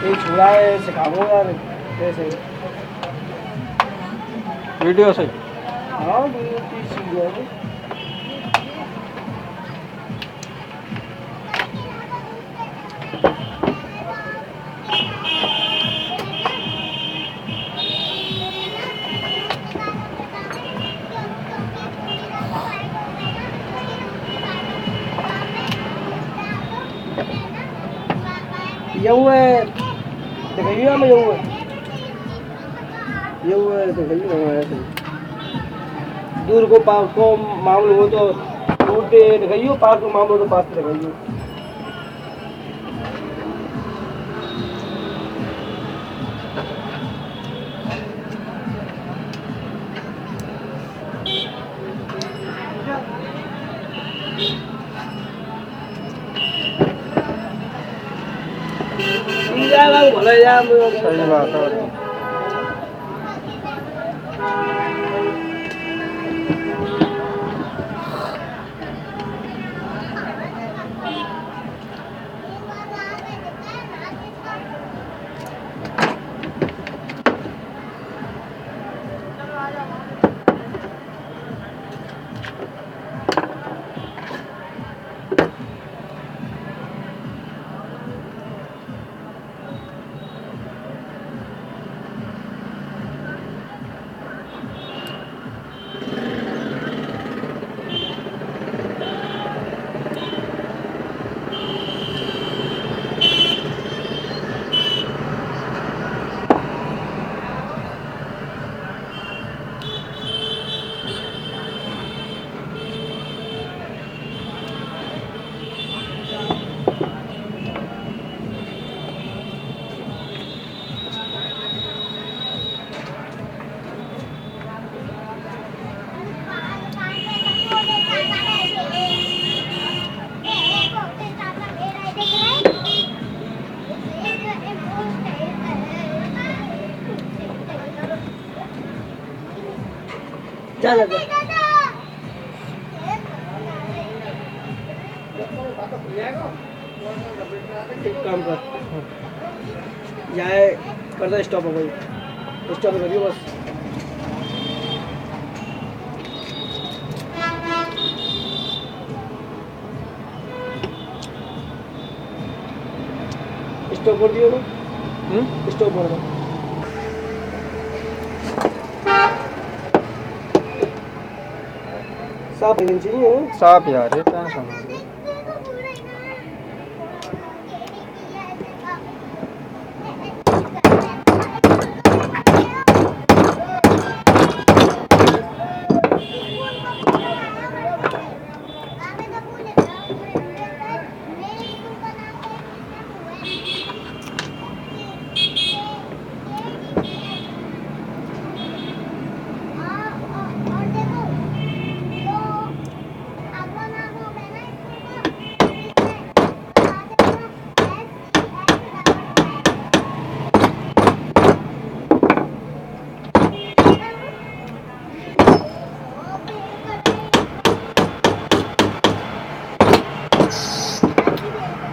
ये छुड़ा है सिखाओ यार कैसे वीडियो से। हाँ वीडियो की सीख है यू है दिखाइए हमें यू है दिखाइए ऐसे दूर को पास को मामूल हो तो दूर पे दिखाइए पास को मामूल हो तो पास पे दिखाइए भले यार सही बात है। चल एक काम कर जाए करता स्टॉप हो गई स्टॉप करियो बस स्टॉप कर दियो स्टॉप कर दो साफ इंजन चाहिए साफ यार ये टेंशन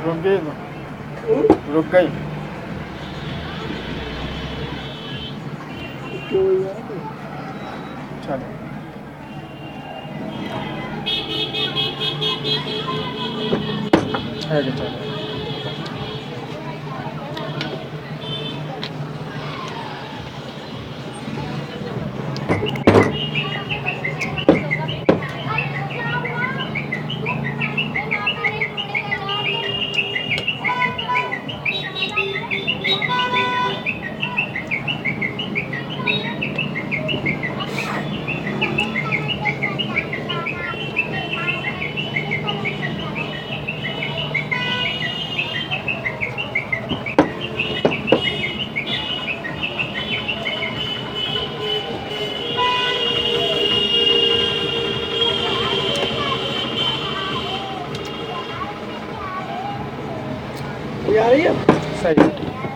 रुक गई चलो है कि चलो आ रही है सही